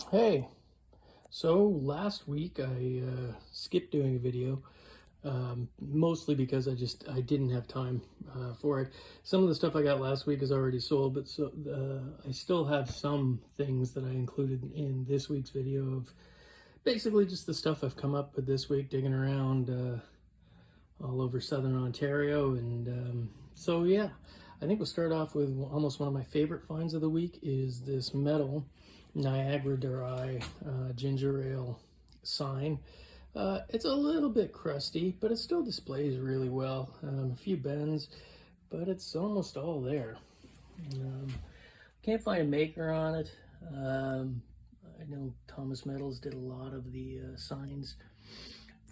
Hey, so last week I skipped doing a video, mostly because I didn't have time for it. Some of the stuff I got last week is already sold, but I still have some things that I included in this week's video of basically just the stuff I've come up with this week, digging around all over Southern Ontario, and so yeah, I think we'll start off with almost one of my favorite finds of the week is this metal Niagara Dry ginger ale sign. It's a little bit crusty, but it still displays really well. A few bends, but it's almost all there. Can't find a maker on it. I know Thomas Metals did a lot of the signs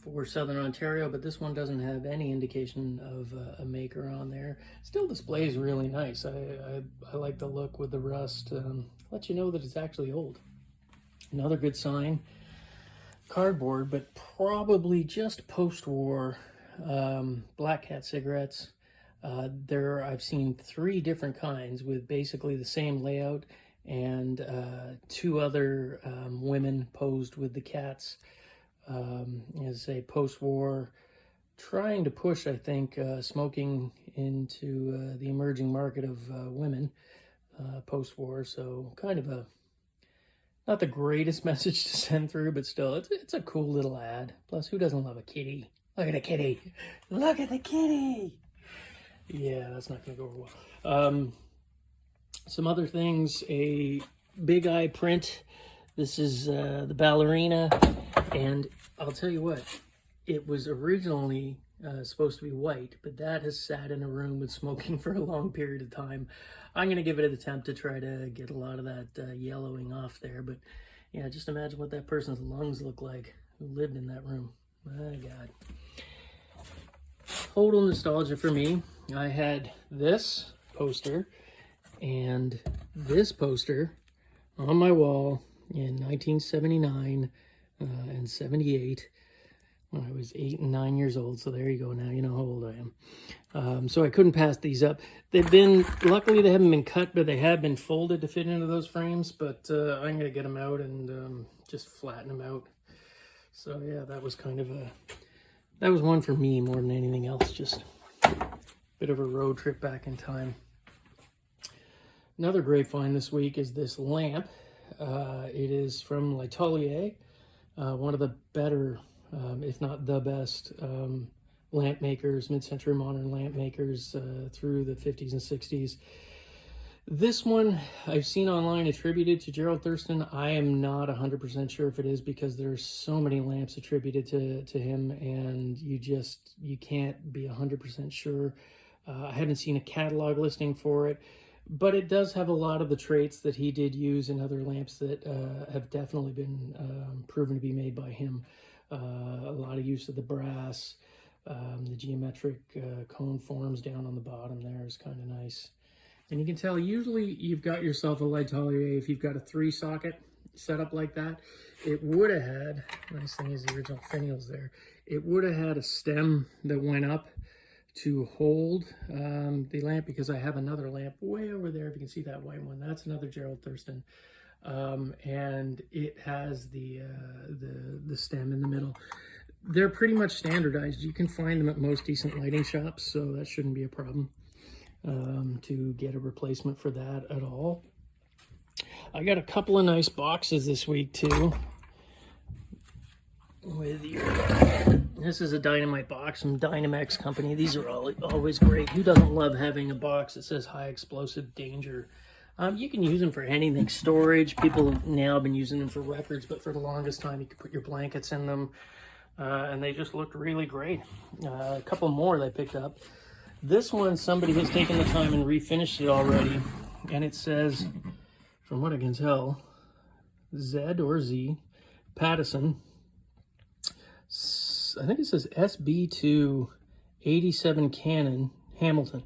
for Southern Ontario, but this one doesn't have any indication of a maker on there. Still displays really nice. I like the look with the rust. Let you know that it's actually old. Another good sign. Cardboard, but probably just post-war Black Cat cigarettes. I've seen 3 different kinds with basically the same layout, and 2 other women posed with the cats. As a post-war, trying to push, I think, smoking into the emerging market of women post-war. So kind of not the greatest message to send through, but still, it's a cool little ad. Plus, who doesn't love a kitty? Look at the kitty. Look at the kitty. Yeah, that's not going to go over well. Some other things, a big eye print. This is the Ballerina. And I'll tell you what, it was originally supposed to be white, but that has sat in a room with smoking for a long period of time. I'm going to give it an attempt to try to get a lot of that yellowing off there. But yeah, just imagine what that person's lungs look like who lived in that room. My God. Total nostalgia for me. I had this poster and this poster on my wall in 1979 and 78 when I was 8 and 9 years old. So there you go. Now you know how old I am. So I couldn't pass these up. Luckily they haven't been cut, but they have been folded to fit into those frames. But I'm going to get them out and just flatten them out. So yeah, that was one for me more than anything else. Just a bit of a road trip back in time. Another great find this week is this lamp. It is from Lightolier, one of the better, if not the best, lamp makers, mid-century modern lamp makers through the 50s and 60s. This one I've seen online attributed to Gerald Thurston. I am not 100% sure if it is, because there's so many lamps attributed to him, and you can't be 100% sure. I haven't seen a catalog listing for it, but it does have a lot of the traits that he did use in other lamps that have definitely been proven to be made by him. A lot of use of the brass, the geometric cone forms down on the bottom there is kind of nice. And you can tell usually you've got yourself a Lightolier if you've got a 3-socket setup like that. It would have had, nice thing is the original finials there, it would have had a stem that went up to hold the lamp, because I have another lamp way over there. If you can see that white one, that's another Gerald Thurston, and it has the stem in the middle. They're pretty much standardized. You can find them at most decent lighting shops, so that shouldn't be a problem to get a replacement for that at all. I got a couple of nice boxes this week too. This is a dynamite box from Dynamex company. These are always great. Who doesn't love having a box that says high explosive danger? You can use them for anything. Storage, people have now been using them for records, but for the longest time you could put your blankets in them, and they just looked really great. A couple more that I picked up. This one, somebody has taken the time and refinished it already, and it says, from what I can tell, Z or Z, Pattison. I think it says SB2 87 Canon, Hamilton.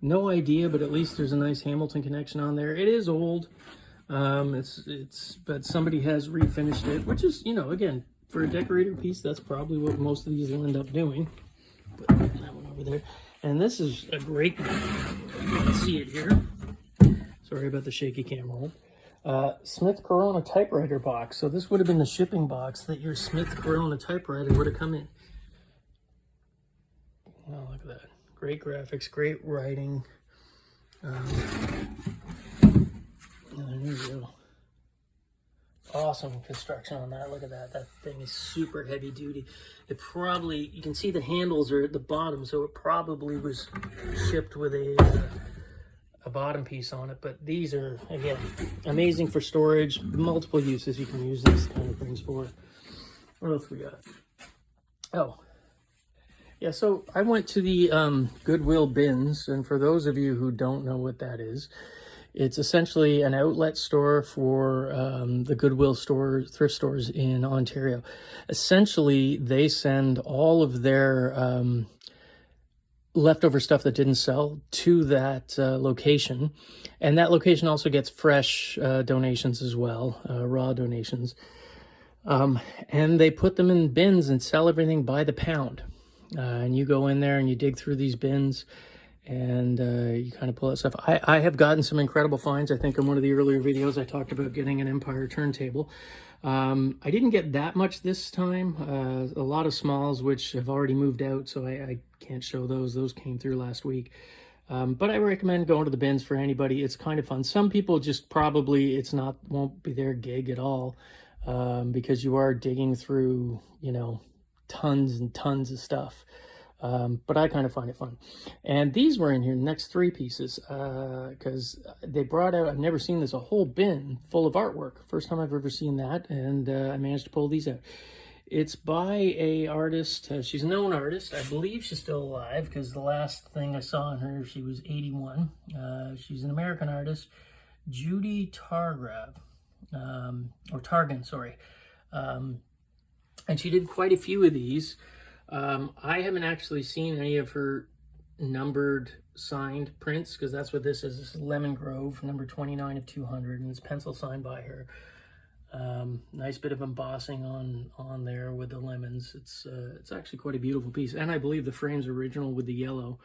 No idea, but at least there's a nice Hamilton connection on there. It is old, but somebody has refinished it, which is, again, for a decorator piece, that's probably what most of these will end up doing. Put that one over there. And this is a great one. You can see it here. Sorry about the shaky camera roll. Smith Corona typewriter box. So this would have been the shipping box that your Smith Corona typewriter would have come in. Oh, look at that. Great graphics, great writing. There you go. Awesome construction on that. Look at that. That thing is super heavy duty. It probably, you can see the handles are at the bottom, so it probably was shipped with a bottom piece on it. But these are, again, amazing for storage. Multiple uses you can use these kind of things for. What else we got? Oh, yeah, so I went to the Goodwill Bins, and for those of you who don't know what that is, it's essentially an outlet store for the Goodwill store, thrift stores in Ontario. Essentially, they send all of their leftover stuff that didn't sell to that location. And that location also gets fresh donations as well, raw donations. And they put them in bins and sell everything by the pound. And you go in there and you dig through these bins and you kind of pull out stuff. I have gotten some incredible finds. I think in one of the earlier videos I talked about getting an Empire turntable. I didn't get that much this time. A lot of smalls which have already moved out, so I can't show those. Those came through last week. But I recommend going to the bins for anybody. It's kind of fun. Some people just probably won't be their gig at all, because you are digging through, you know, tons and tons of stuff. But I kind of find it fun. And these were in here, next 3 pieces, because they brought out, I've never seen this, a whole bin full of artwork. First time I've ever seen that, and I managed to pull these out. It's by a artist, she's a known artist. I believe she's still alive, because the last thing I saw on her, she was 81. She's an American artist, Judy Targrave, or Targan, sorry. And she did quite a few of these. I haven't actually seen any of her numbered signed prints, because that's what this is. This is Lemon Grove, number 29 of 200, and it's pencil signed by her. Nice bit of embossing on there with the lemons. It's actually quite a beautiful piece, and I believe the frame's original with the yellow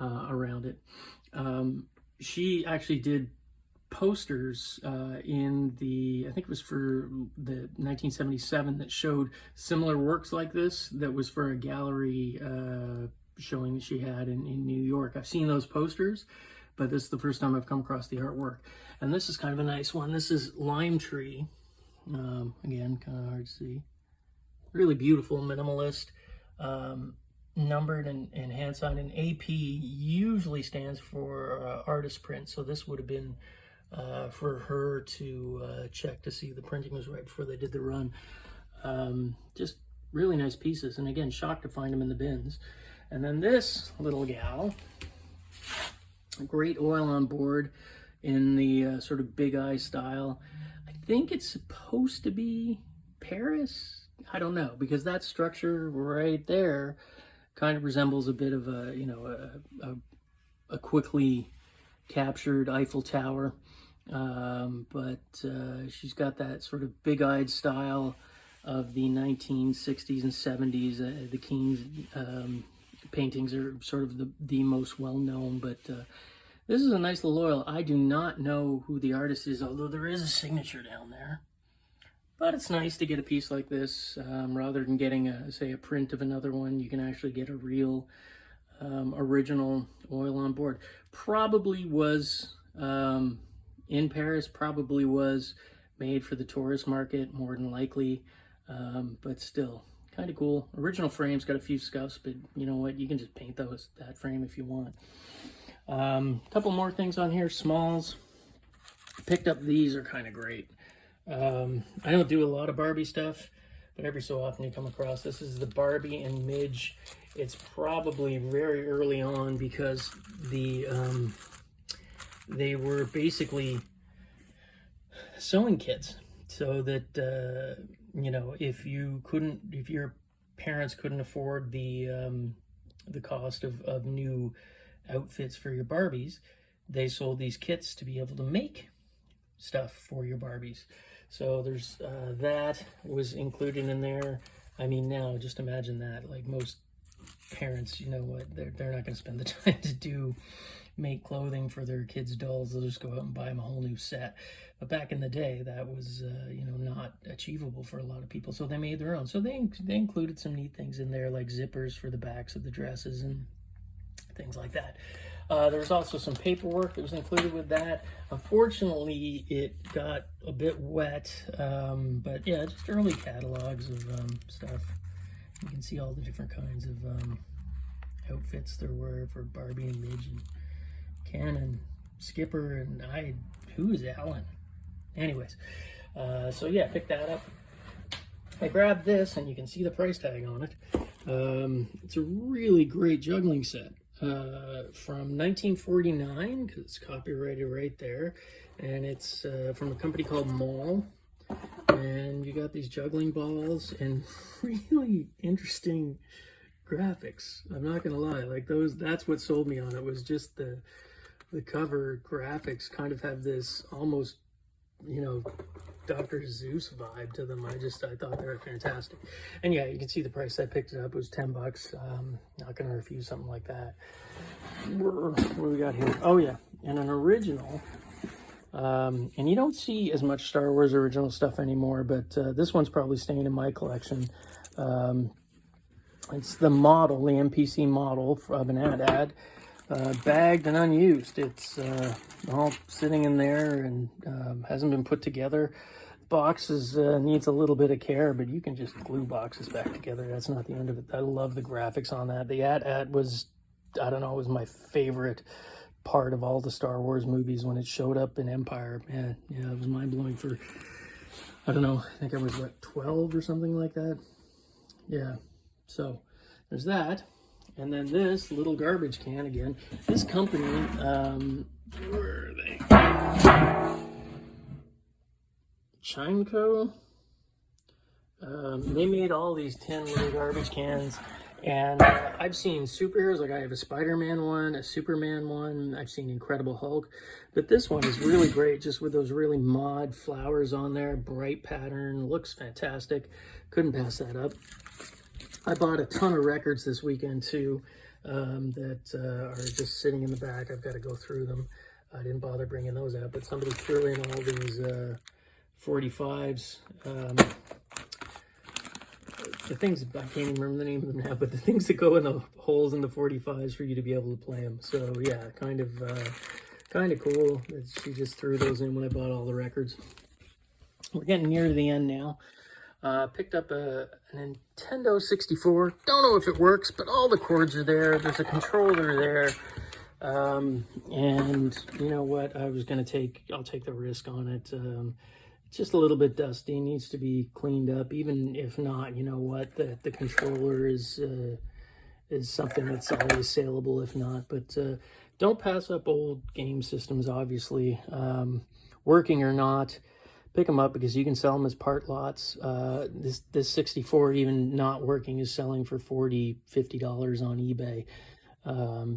around it. She actually did posters in the, I think it was for the 1977, that showed similar works like this, that was for a gallery showing that she had in New York. I've seen those posters, but this is the first time I've come across the artwork. And this is kind of a nice one. This is Lime Tree. Again, kind of hard to see. Really beautiful, minimalist, numbered and hand signed. And AP usually stands for artist print, so this would have been for her to check to see the printing was right before they did the run. Just really nice pieces, and again, shocked to find them in the bins. And then this little gal, great oil on board in the sort of Big Eye style. I think it's supposed to be Paris. I don't know, because that structure right there kind of resembles a bit of a, you know, a quickly captured Eiffel Tower. But she's got that sort of big-eyed style of the 1960s and 70s. The King's paintings are sort of the most well-known, but this is a nice little oil. I do not know who the artist is, although there is a signature down there. But it's nice to get a piece like this, rather than getting, say, a print of another one. You can actually get a real original oil on board. Probably was in Paris, probably was made for the tourist market, more than likely, but still kind of cool. Original frame's got a few scuffs, but you know what, you can just paint that frame if you want. Couple more things on here. Smalls. Picked up these, are kind of great. I don't do a lot of Barbie stuff, but every so often you come across this. Is the Barbie and Midget. It's probably very early on, because they were basically sewing kits, so that you know, if your parents couldn't afford the cost of new outfits for your Barbies, they sold these kits to be able to make stuff for your Barbies. So there's that was included in there. I mean, now just imagine that. Like, most parents, you know what, they're not going to spend the time to do make clothing for their kids' dolls, they'll just go out and buy them a whole new set. But back in the day, that was, you know, not achievable for a lot of people. So they made their own. So they included some neat things in there, like zippers for the backs of the dresses and things like that. There's also some paperwork that was included with that. Unfortunately, it got a bit wet, but yeah, just early catalogs of stuff. You can see all the different kinds of outfits there were for Barbie and Midget, Ken and Skipper, and who is Alan? Anyways, so yeah, pick that up. I grabbed this, and you can see the price tag on it. It's a really great juggling set. From 1949, because it's copyrighted right there, and it's from a company called Model, and you got these juggling balls and really interesting graphics. I'm not gonna lie, like that's what sold me on it, was just the cover graphics kind of have this almost, you know, Dr. Seuss vibe to them. I thought they were fantastic. And yeah, you can see the price I picked it up. It was $10. Not gonna refuse something like that. What do we got here? Oh yeah, and an original. And you don't see as much Star Wars original stuff anymore, but this one's probably staying in my collection. It's the model, the MPC model of an ad. Bagged and unused. It's all sitting in there and hasn't been put together. Boxes needs a little bit of care, but you can just glue boxes back together. That's not the end of it. I love the graphics on that. The ad was, I don't know, it was my favorite part of all the Star Wars movies when it showed up in Empire. Man, yeah, it was mind-blowing for, I don't know, I think I was, what, 12 or something like that? Yeah, so there's that. And then this little garbage can again. This company, where are they? Chineco. They made all these 10 little garbage cans. And I've seen superheroes, like I have a Spider-Man one, a Superman one. I've seen Incredible Hulk. But this one is really great, just with those really mod flowers on there. Bright pattern, looks fantastic. Couldn't pass that up. I bought a ton of records this weekend too, that are just sitting in the back. I've got to go through them. I didn't bother bringing those out, but somebody threw in all these 45s. The things, I can't even remember the name of them now, but the things that go in the holes in the 45s for you to be able to play them. So yeah, kind of cool that she just threw those in when I bought all the records. We're getting near the end now. Picked up a Nintendo 64. Don't know if it works, but all the cords are there. There's a controller there. And you know what? I'll take the risk on it. It's just a little bit dusty. Needs to be cleaned up. Even if not, you know what? The controller is something that's always saleable if not. But don't pass up old game systems, obviously. Working or not. Pick them up because you can sell them as part lots. This 64, even not working, is selling for $40, $50 on eBay.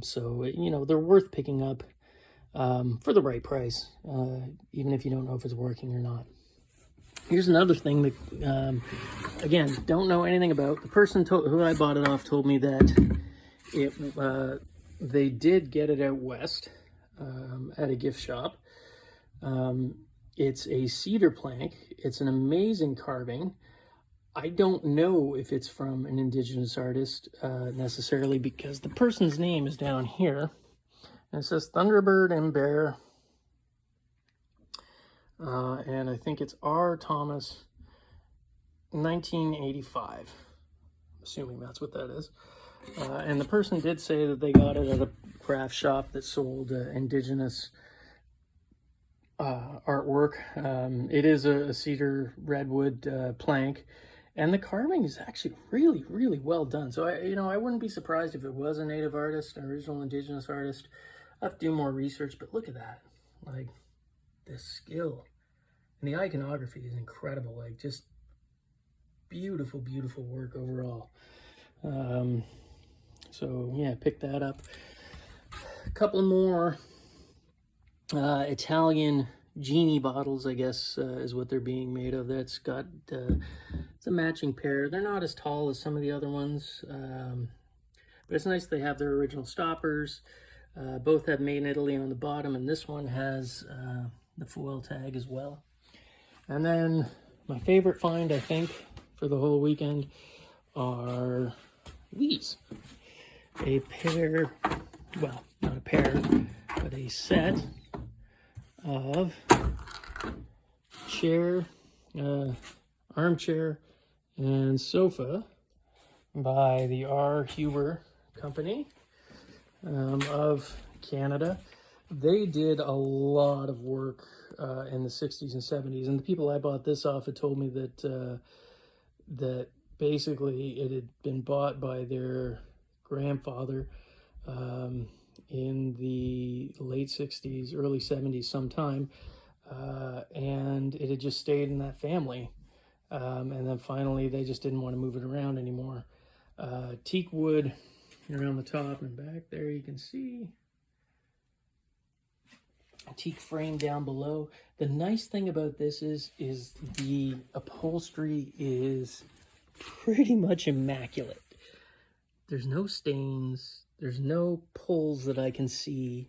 So, you know, they're worth picking up for the right price, even if you don't know if it's working or not. Here's another thing that, again, don't know anything about. The person who I bought it off told me that they did get it out west at a gift shop. It's a cedar plank. It's an amazing carving. I don't know if it's from an indigenous artist necessarily, because the person's name is down here. And it says Thunderbird and Bear. And I think it's R. Thomas, 1985. Assuming that's what that is. And the person did say that they got it at a craft shop that sold indigenous artwork. It is a cedar redwood plank, and the carving is actually really, really well done. So I wouldn't be surprised if it was a native artist, an original indigenous artist. I have to do more research, but look at that, like the skill and the iconography is incredible. Like just beautiful, beautiful work overall. So yeah, pick that up. A couple more Italian genie bottles, I guess, is what they're being made of. That's got it's a matching pair. They're not as tall as some of the other ones, but it's nice they have their original stoppers. Both have made in Italy on the bottom, and this one has the foil tag as well. And then my favorite find, I think, for the whole weekend are these. A pair, well, not a pair, but a set of chair, armchair, and sofa by the R. Huber Company of Canada. They did a lot of work in the 60s and 70s, and the people I bought this off had told me that that basically it had been bought by their grandfather in the late 60s, early 70s sometime, and it had just stayed in that family. And then finally they just didn't want to move it around anymore. Teak wood around the top and back there, you can see a teak frame down below. The nice thing about this is the upholstery is pretty much immaculate. There's no stains, there's no pulls that I can see.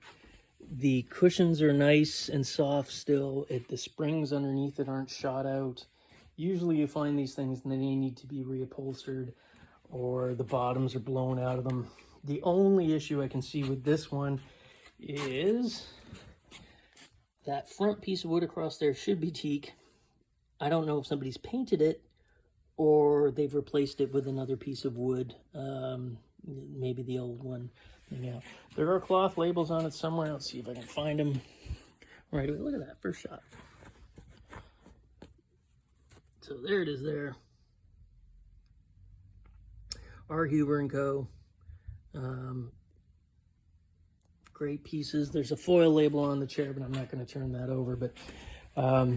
The cushions are nice and soft still. The springs underneath it aren't shot out. Usually you find these things and then they need to be reupholstered, or the bottoms are blown out of them. The only issue I can see with this one is that front piece of wood across there should be teak. I don't know if somebody's painted it or they've replaced it with another piece of wood, maybe the old one. Yeah, there are cloth labels on it somewhere. Let's see if I can find them. Right away, look at that first shot. So there it is there. R. Huber & Co. Great pieces. There's a foil label on the chair, but I'm not going to turn that over. But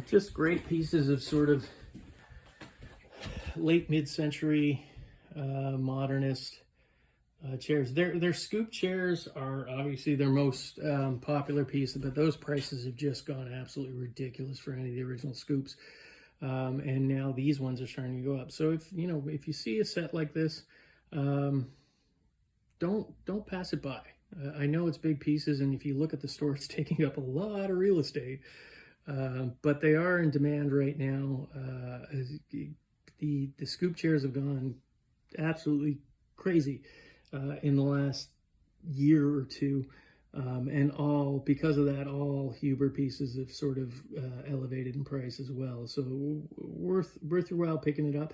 just great pieces of sort of late mid-century modernist chairs. Their scoop chairs are obviously their most popular piece, but those prices have just gone absolutely ridiculous for any of the original scoops. And now these ones are starting to go up. So if you see a set like this, don't pass it by. I know it's big pieces, and if you look at the store, it's taking up a lot of real estate. But they are in demand right now. The scoop chairs have gone absolutely crazy in the last year or two. And because of that, all Huber pieces have sort of elevated in price as well. So worth your while picking it up.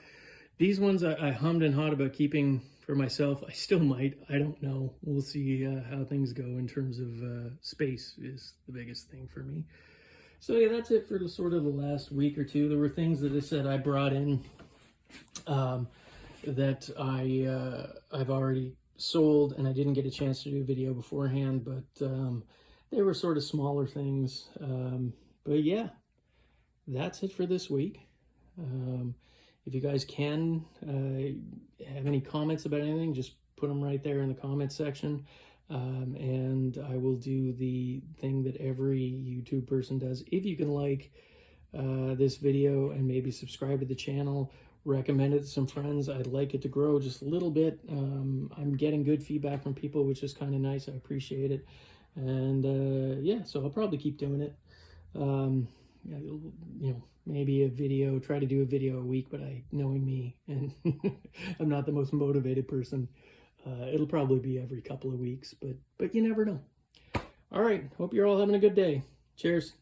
These ones I hummed and hawed about keeping for myself. I still might. I don't know. We'll see how things go in terms of space is the biggest thing for me. So yeah, that's it for the sort of the last week or two. There were things that I said I brought in that I've already sold, and I didn't get a chance to do a video beforehand, but they were sort of smaller things. But yeah, that's it for this week. If you guys can have any comments about anything, just put them right there in the comment section. And I will do the thing that every YouTube person does. If you can like this video and maybe subscribe to the channel, recommend it to some friends. I'd like it to grow just a little bit. I'm getting good feedback from people, which is kind of nice. I appreciate it. And yeah, so I'll probably keep doing it. Maybe a video, try to do a video a week, but knowing me, and I'm not the most motivated person, it'll probably be every couple of weeks, but you never know. All right, hope you're all having a good day. Cheers.